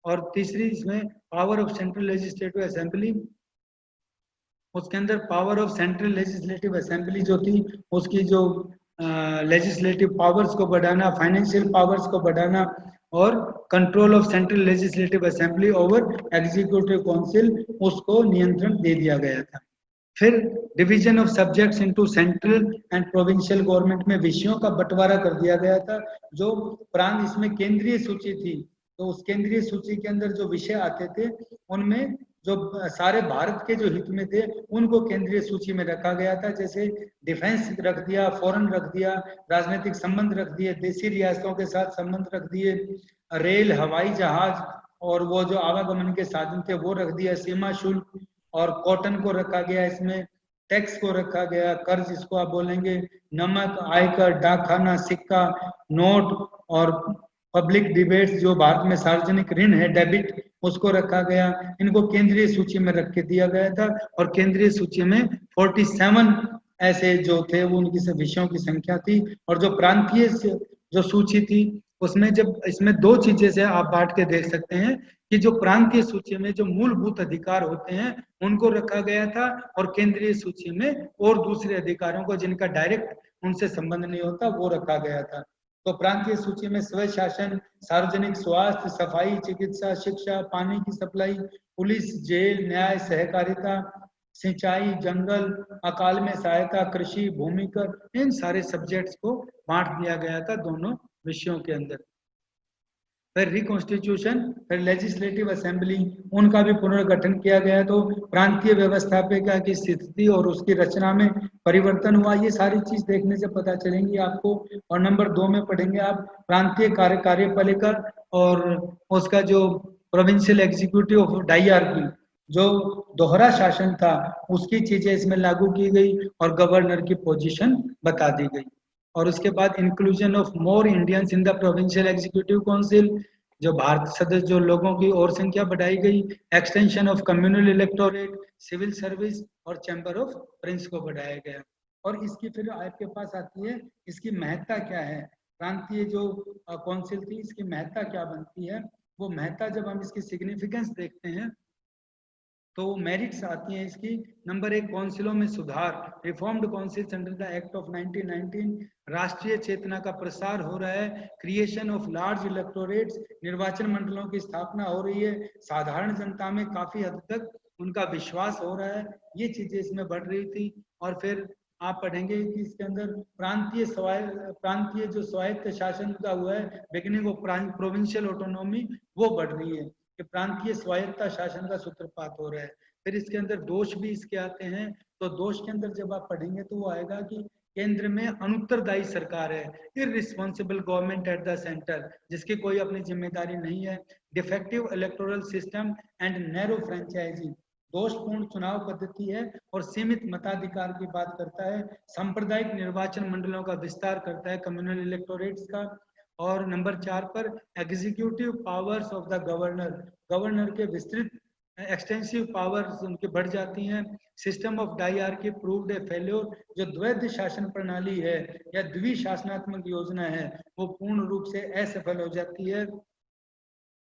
और तीसरी इसमें power of central legislative assembly, उसके अंदर power of central legislative assembly जो थी, उसकी जो लेजिस्लेटिव पावर्स को बढ़ाना, फाइनेंशियल पावर्स को बढ़ाना और control of central legislative assembly over executive council, उसको नियंत्रण दे दिया गया था। फिर division of subjects into central and provincial government में विषयों का बंटवारा कर दिया गया था। जो प्रांत, इसमें केंद्रीय सूची थी, तो उस केंद्रीय सूची के अंदर जो विषय आते थे, उनमें जो सारे भारत के जो हित में थे, उनको केंद्रीय सूची में रखा गया था। जैसे डिफेंस रख दिया, फॉरेन रख दिया, राजनीतिक संबंध रख दिए, देशी रियासतों के साथ संबंध रख दिए, रेल, हवाई जहाज और वो जो आवागमन के साधन थे वो रख दिया, सीमा शुल्क और कॉटन को रखा गया, इसमें टैक्स को रखा गया, कर्ज इसको आप बोलेंगे, नमक, आयकर, डाकखाना, सिक्का, नोट और पब्लिक डिबेट्स, जो भारत में सार्वजनिक ऋण है, डेबिट, उसको रखा गया। इनको केंद्रीय सूची में रख के दिया गया था। और केंद्रीय सूची में 47 ऐसे जो थे वो उनकी विषयों की संख्या थी। और जो प्रांतीय जो सूची थी, उसमें जब इसमें दो चीजें से आप बांट के देख सकते हैं कि जो प्रांतीय सूची में जो मूलभूत अधिकार होते हैं उनको रखा गया था, और केंद्रीय सूची में और दूसरे अधिकारों को जिनका डायरेक्ट उनसे संबंध नहीं होता वो रखा गया था। तो प्रांतीय सूची में स्वशासन, सार्वजनिक स्वास्थ्य, सफाई, चिकित्सा, शिक्षा, पानी की सप्लाई, पुलिस, जेल, न्याय, सहकारिता, सिंचाई, जंगल, अकाल में सहायता, कृषि, भूमिकर, इन सारे सब्जेक्ट्स को बांट दिया गया था दोनों विषयों के अंदर। फिर रिकॉन्स्टिट्यूशन, फिर लेजिस्लेटिव असेंबली, उनका भी पुनर्गठन किया गया। तो प्रांतीय व्यवस्थापिका की स्थिति और उसकी रचना में परिवर्तन हुआ। ये सारी चीज देखने से पता चलेंगी आपको। और नंबर 2 में पढ़ेंगे आप प्रांतीय कार्यपालिका और उसका जो प्रोविंशियल एग्जीक्यूटिव ऑफ डायरकी, जो दोहरा शासन था, उसकी चीजें इसमें लागू की गई और गवर्नर की पोजीशन बता दी गई। और उसके बाद inclusion of more Indians in the provincial executive council, जो भारत सदस्य जो लोगों की और संख्या बढ़ाई गई। Extension of communal electorate, civil service और चैम्बर ऑफ प्रिंस को बढ़ाया गया। और इसकी फिर आपके पास आती है, इसकी महत्ता क्या है, प्रांतीय जो काउंसिल थी, इसकी महत्ता क्या बनती है। वो महत्ता जब हम इसकी सिग्निफिकेंस देखते हैं तो मेरिट्स आती हैं इसकी। नंबर 1, काउंसिलों में सुधार, reformed councils under the act of 1919, राष्ट्रीय चेतना का प्रसार हो रहा है। क्रिएशन ऑफ लार्ज इलेक्टोरेट्स, निर्वाचन मंडलों की स्थापना हो रही है। साधारण जनता में काफी हद तक उनका विश्वास हो रहा है, ये चीजें इसमें बढ़ रही थी। और फिर आप पढ़ेंगे कि इसके अंदर प्रांतीय जो स्वायत्त शासन का हुआ है, बिगिनिंग ऑफ प्रोविंशियल ऑटोनॉमी, वो बढ़ रही है कि प्रांतीय स्वायत्ता शासन का सूत्रपात हो रहा है। फिर इसके अंदर दोष भी इसके आते हैं। तो दोष के अंदर जब आप पढ़ेंगे तो वो आएगा कि केंद्र में अनुत्तरदायी सरकार है, irresponsible government at the centre, जिसकी कोई अपनी जिम्मेदारी नहीं है। Defective electoral system and narrow franchise, दोषपूर्ण चुनाव पद्धति है और सीमित मताधिकार की बात करता है। सांप्रदायिक निर्वाचन मंडलों का विस्तार करता है, कम्युनल इलेक्टोरेट्स का। और नंबर 4 पर executive powers of the governor, governor के विस्तृत एक्सटेंसिव पावर्स उनके बढ़ जाती हैं। System of dyarchy proved a failure, जो द्वैध शासन प्रणाली है या द्विशासनात्मक योजना है वो पूर्ण रूप से असफल हो जाती है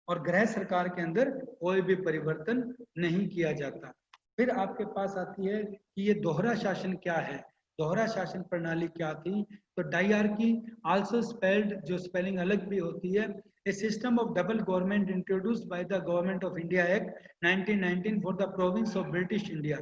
और गृह सरकार के अंदर कोई भी परिवर्तन नहीं किया जाता। फिर आपके पास आती है कि ये दोहरा शासन क्या है, दोहरा शासन प्रणाली क्या थी। तो डायरकी आल्सो स्पेल्ड, जो स्पेलिंग अलग भी होती है, a system of double government introduced by the government of India act 1919 for the province of British India.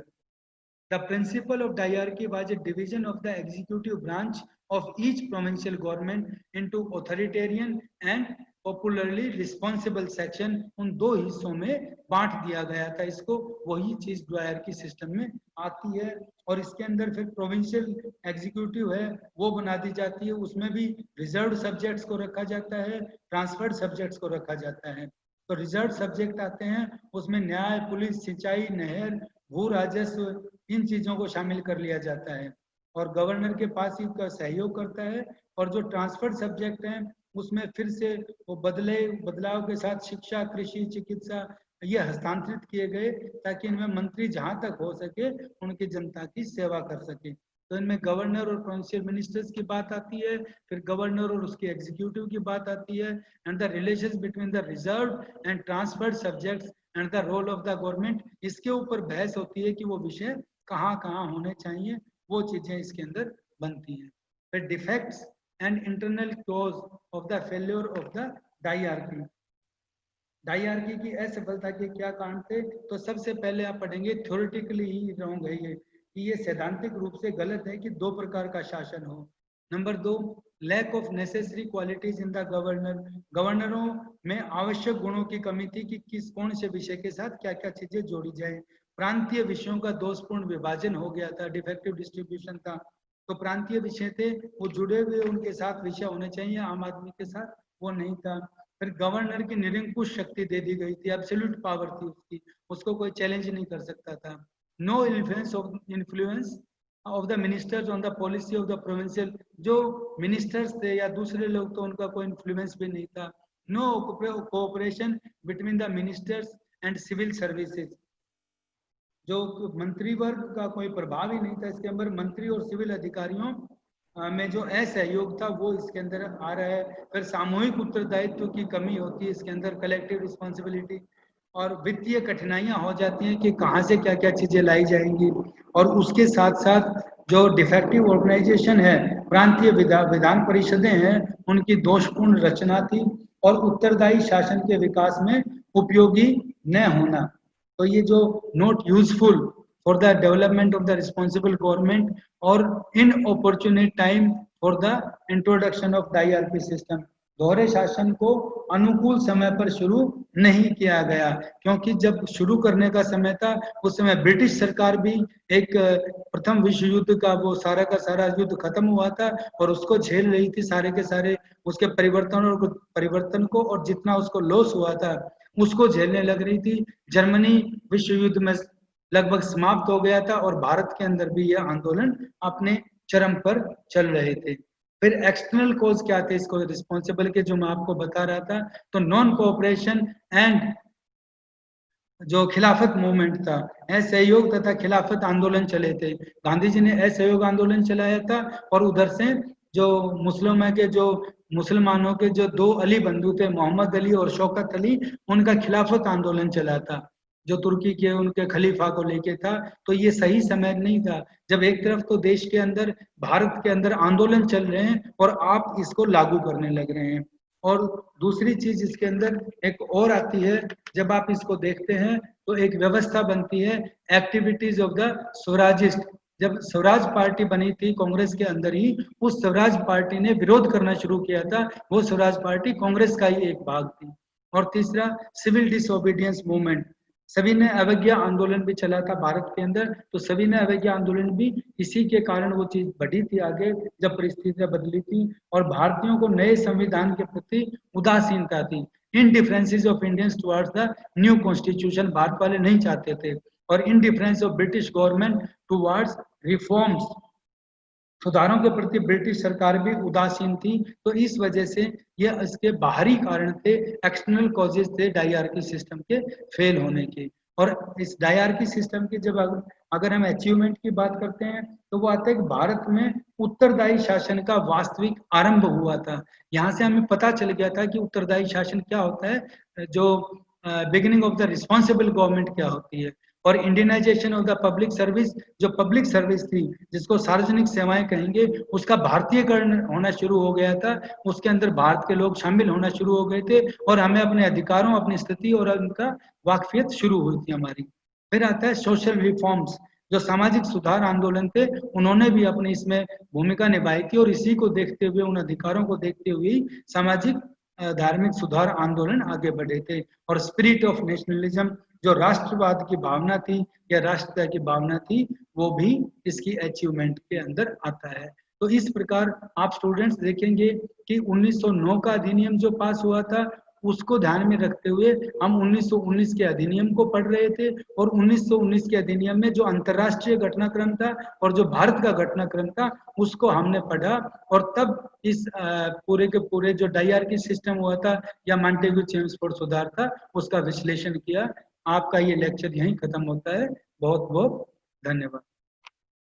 The principle of diarchy was a division of the executive branch of each provincial government into authoritarian and popularly responsible section। उन दो हिस्सों में बांट दिया गया था इसको, वही चीज डायरकी सिस्टम में आती है। और इसके अंदर फिर प्रोविंशियल एग्जीक्यूटिव है वो बना दी जाती है, उसमें भी रिजर्व सब्जेक्ट्स को रखा जाता है, ट्रांसफर्ड सब्जेक्ट्स को रखा जाता है। तो रिजर्व सब्जेक्ट आते हैं उसमें न्याय, पुलिस, सिंचाई, नहर, भू राजस्व, इन चीजों को शामिल कर लिया जाता है और गवर्नर के पास ही का सहयोग करता है। और जो ट्रांसफर्ड सब्जेक्ट हैं उसमें फिर से वो बदलाव के साथ शिक्षा, कृषि, चिकित्सा ये हस्तांतरित किए गए ताकि इनमें मंत्री जहां तक हो सके उनकी जनता की सेवा कर सके। तो इनमें गवर्नर और प्रोविंशियल मिनिस्टर्स की बात आती है, फिर गवर्नर और उसके एग्जीक्यूटिव की बात आती है, and the relations between the reserve and transferred subjects and the role of the government, इसके ऊपर बहस होती है कि वो विषय कहाँ कहाँ होने चाहिए, वो चीजें इसके अंदर बनती हैं। फिर defects and internal clause of the failure of the dyarchy, dyarchy की असफलता के क्या कारण थे। तो सबसे पहले आप पढ़ेंगे थ्योरेटिकली ही रॉन्ग है ये, कि ये सैद्धांतिक रूप से गलत है कि दो प्रकार का शासन हो। Number 2, lack of necessary qualities in the governor, गवर्नरों में आवश्यक गुणों की कमी थी कि किस कौन से विषय के साथ क्या क्या चीजें जोड़ी जाए। प्रांतीय विषयों का दोषपूर्ण विभाजन हो गया था, डिफेक्टिव डिस्ट्रीब्यूशन था। तो प्रांतीय विषय थे वो जुड़े हुए उनके साथ विषय होने चाहिए आम आदमी के साथ, वो नहीं था। फिर गवर्नर की निरंकुश शक्ति दे दी गई थी, एब्सोल्यूट पावर थी उसकी, उसको कोई चैलेंज नहीं कर सकता था। No influence of the ministers on the policy of the provincial, जो मिनिस्टर्स थे या दूसरे लोग तो उनका कोई इन्फ्लुएंस भी नहीं था। No cooperation between the ministers and civil services, जो मंत्री वर्ग का कोई प्रभाव ही नहीं था इसके अंदर, मंत्री और सिविल अधिकारियों में जो असहयोग था वो इसके अंदर आ रहा है। फिर सामूहिक उत्तरदायित्व की कमी होती है इसके अंदर, कलेक्टिव रिस्पॉन्सिबिलिटी, और वित्तीय कठिनाइयां हो जाती हैं कि कहाँ से क्या क्या चीजें लाई जाएंगी। और उसके साथ साथ जो डिफेक्टिव ऑर्गेनाइजेशन है, प्रांतीय विधान परिषदें हैं, उनकी दोषपूर्ण रचना थी और उत्तरदायी शासन के विकास में उपयोगी न होना। तो ये जो not useful for the development of the responsible government और inopportune time for the introduction of dyarchy system, दोहरे शासन को अनुकूल समय पर शुरू नहीं किया गया, क्योंकि जब शुरू करने का समय था उस समय ब्रिटिश सरकार भी एक प्रथम विश्व युद्ध का वो सारा का सारा युद्ध खत्म हुआ था और उसको झेल रही थी, सारे के सारे उसके परिवर्तन को और जितना उसको लॉस हुआ था उसको झेलने लग रही थी। जर्मनी विश्व युद्ध में लगभग समाप्त हो गया था और भारत के अंदर भी यह आंदोलन अपने चरम पर चल रहे थे। फिर एक्सटर्नल कॉज क्या थे इसको रिस्पॉन्सिबल के, जो मैं आपको बता रहा था, तो नॉन कोऑपरेशन एंड जो खिलाफत मूवमेंट था, असहयोग तथा खिलाफत आंदोलन चले थे। गांधी जी ने असहयोग आंदोलन चलाया था और उधर से जो मुसलमानों के जो दो अली बंधु थे, मोहम्मद अली और शौकत अली, उनका खिलाफत आंदोलन चला था जो तुर्की के उनके खलीफा को लेके था। तो ये सही समय नहीं था जब एक तरफ तो देश के अंदर, भारत के अंदर आंदोलन चल रहे हैं और आप इसको लागू करने लग रहे हैं। और दूसरी चीज इसके अंदर एक और आती है, जब आप इसको देखते हैं तो एक व्यवस्था बनती है एक्टिविटीज ऑफ द स्वराजिस्ट। जब स्वराज पार्टी बनी थी कांग्रेस के अंदर ही, उस स्वराज पार्टी ने विरोध करना शुरू किया था, वो स्वराज पार्टी कांग्रेस का ही एक भाग थी। और तीसरा सिविल डिसओबीडियंस मूवमेंट, सविनय अवज्ञा आंदोलन भी चला था भारत के अंदर। तो सविनय अवज्ञा आंदोलन भी इसी के कारण वो चीज बढ़ी थी आगे जब परिस्थितियां बदली थी और भारतीयों को नए संविधान के प्रति उदासीनता थी। Indifferences of Indians towards the new constitution, Bharat वाले नहीं चाहते थे, और indifference of British government towards reforms सुधारों के प्रति ब्रिटिश सरकार भी उदासीन थी। तो इस वजह से ये इसके बाहरी कारण थे, एक्सटर्नल कॉजेज थे डायआरकी सिस्टम के फेल होने के। और इस डायआरकी सिस्टम की जब अगर हम अचीवमेंट की बात करते हैं तो वो आता है कि भारत में उत्तरदायी शासन का वास्तविक आरंभ हुआ था। यहाँ से हमें पता चल गया था कि उत्तरदायी शासन क्या होता है, जो beginning of the responsible government क्या होती है। और Indianisation of the public service, जो पब्लिक सर्विस थी जिसको सार्वजनिक सेवाएं कहेंगे, उसका भारतीयकरण होना शुरू हो गया था। उसके अंदर भारत के लोग शामिल होना शुरू हो गए थे और हमें अपने अधिकारों, अपनी स्थिति और उनका वाकफियत शुरू हुई थी हमारी। फिर आता है सोशल रिफॉर्म्स, जो सामाजिक सुधार आंदोलन थे, उन्होंने भी अपनी इसमें भूमिका निभाई थी और इसी को देखते हुए, उन अधिकारों को देखते हुए सामाजिक धार्मिक सुधार आंदोलन आगे बढ़े थे। और स्पिरिट ऑफ नेशनलिज्म, जो राष्ट्रवाद की भावना थी या राष्ट्रता की भावना थी, वो भी इसकी अचीवमेंट के अंदर आता है। तो इस प्रकार आप स्टूडेंट्स देखेंगे कि 1909 का अधिनियम जो पास हुआ था, उसको ध्यान में रखते हुए हम 1919 के अधिनियम को पढ़ रहे थे। और 1919 के अधिनियम में जो अंतर्राष्ट्रीय घटनाक्रम था और जो भारत का घटनाक्रम था, उसको हमने पढ़ा। और तब इस पूरे के पूरे जो डायआरकी सिस्टम हुआ था या मॉन्टेग्यू चेम्सफोर्ड सुधार था, उसका विश्लेषण किया। आपका ये लेक्चर यहीं खत्म होता है। बहुत बहुत धन्यवाद।